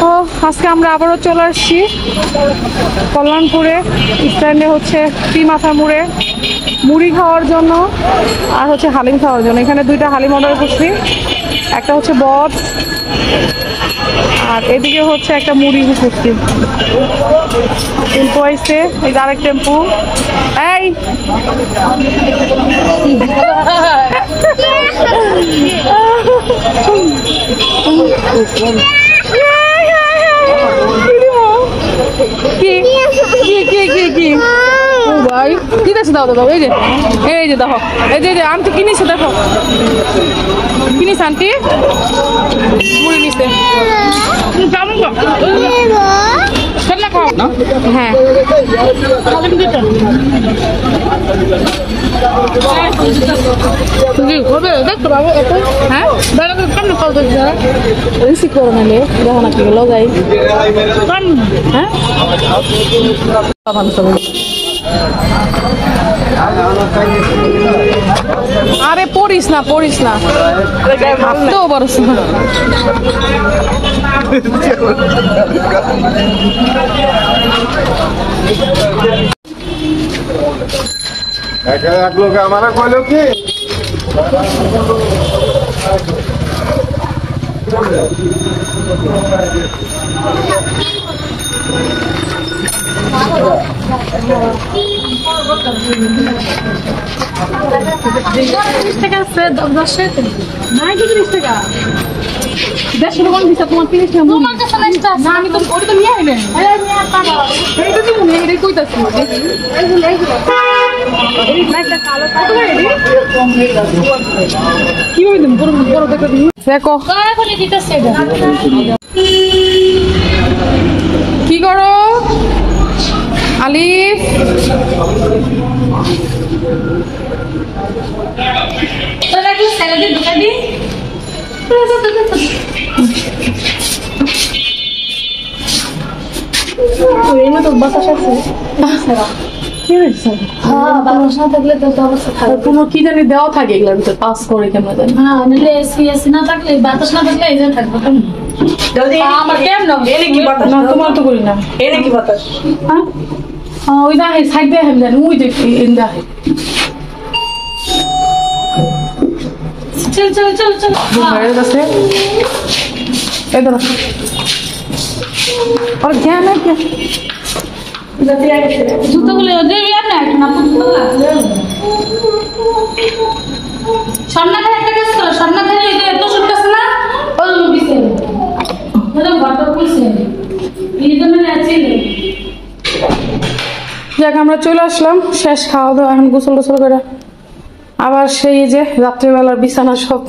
তো আজকে আমরা আবারও চলে আসছি কল্যাণপুরে স্ট্যান্ডে, হচ্ছে মাথা মুড়ে মুড়ি খাওয়ার জন্য আর হচ্ছে হালিম খাওয়ার জন্য। এখানে দুইটা হালিম অর্ডার করছি, একটা হচ্ছে বট আর এদিকে হচ্ছে একটা মুড়ি করছি। টেম্পো আইসে, এই আরেক টেম্পু। এই ভাই কি দেখছো? দাও দাও, এই যে দেখো, এই যে আমি তো কিনেছি, দেখো কিনিস আন্টি মুড়ি নিচ্ছে। হ্যাঁ হ্যাঁ রিসিভ করো নালে দেখো না কি গেলো যাই। হ্যাঁ আরে পড়িস না ভাবতেও পারস না। এক লোক আমার কইল কি কি করো আলিফ? কোনো কি জানি দেওয়া থাকে এগুলোর ভিতরে পাস করে কেমন জানি। হ্যাঁ এসি না থাকলে বাতাস না থাকলে এই যে থাকবে আমার কেমন এনে কি বাতাস না তোমার তো করি না। এনে কি বাতাস? হ্যাঁ ওই দা সাইড দিয়ে হেম জানি ওই দেখি ইন দা চল চল চল চল বাইরে আছে এই ধরো আর জ্ঞান আছে জুতোগুলো দেবি আর না না স্বর্ণাধারে একটা কাজ করো, স্বর্ণাধারে এই যে এত সুট আছে না ওই দিছে মানে ঘরটা খুলছে এই জন্য আছে। যাক আমরা চলে আসলাম, শেষ খাওয়া দাওয়া, এখন গোসল টোসল করে আবার সেই যে রাত্রিবেলার বিছানা সব